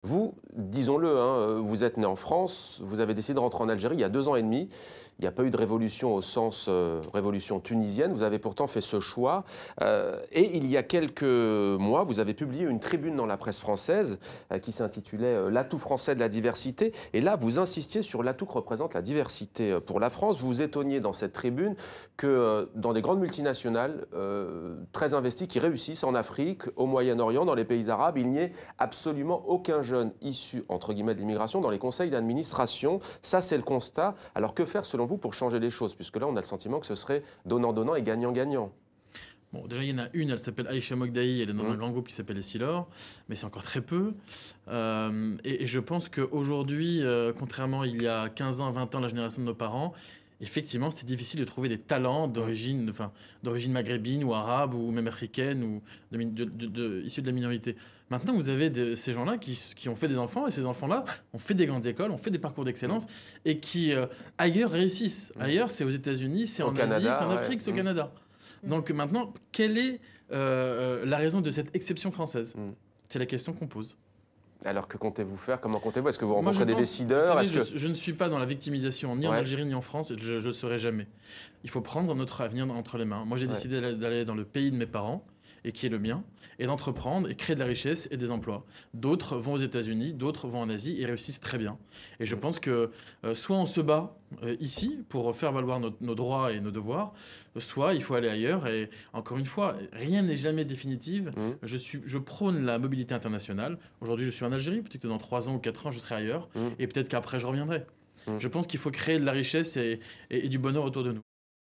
Vous, disons-le, hein, vous êtes né en France, vous avez décidé de rentrer en Algérie il y a 2 ans et demi. Il n'y a pas eu de révolution au sens révolution tunisienne. Vous avez pourtant fait ce choix. Et il y a quelques mois, vous avez publié une tribune dans la presse française qui s'intitulait L'atout français de la diversité. Et là, vous insistiez sur l'atout que représente la diversité pour la France. Vous vous étonniez dans cette tribune que dans des grandes multinationales très investies qui réussissent en Afrique, au Moyen-Orient, dans les pays arabes, il n'y ait absolument aucun jeune issu, entre guillemets, de l'immigration dans les conseils d'administration. Ça, c'est le constat. Alors que faire, selon vous, pour changer les choses? Puisque là, on a le sentiment que ce serait donnant-donnant et gagnant-gagnant. Bon, déjà, il y en a une, elle s'appelle Aïcha Mogdaï, elle est dans un grand groupe qui s'appelle les Silor, mais c'est encore très peu. Et je pense qu'aujourd'hui, contrairement à il y a 15 ans, 20 ans, la génération de nos parents, effectivement, c'était difficile de trouver des talents d'origine, enfin, d'origine maghrébine ou arabe ou même africaine ou issus de la minorité. Maintenant, vous avez ces gens-là qui ont fait des enfants et ces enfants-là ont fait des grandes écoles, ont fait des parcours d'excellence et qui, ailleurs, réussissent. Ailleurs, c'est aux États-Unis, c'est Au en Asie, Canada, c'est en ouais. Afrique, c'est au Canada. Donc maintenant, quelle est la raison de cette exception française? C'est la question qu'on pose. Alors que comptez-vous faire? Comment comptez-vous? Est-ce que vous Moi, je rencontrez des pense, décideurs? vous Est-ce savez, que... je ne suis pas dans la victimisation, ni en Ouais. Algérie, ni en France, et je ne le serai jamais. Il faut prendre notre avenir entre les mains. Moi, j'ai décidé d'aller dans le pays de mes parents, et qui est le mien, et d'entreprendre et créer de la richesse et des emplois. D'autres vont aux États-Unis, d'autres vont en Asie et réussissent très bien. Et je pense que soit on se bat ici pour faire valoir nos droits et nos devoirs, soit il faut aller ailleurs. Et encore une fois, rien n'est jamais définitif. Je prône la mobilité internationale. Aujourd'hui, je suis en Algérie. Peut-être que dans 3 ans ou 4 ans, je serai ailleurs. Et peut-être qu'après, je reviendrai. Je pense qu'il faut créer de la richesse et du bonheur autour de nous.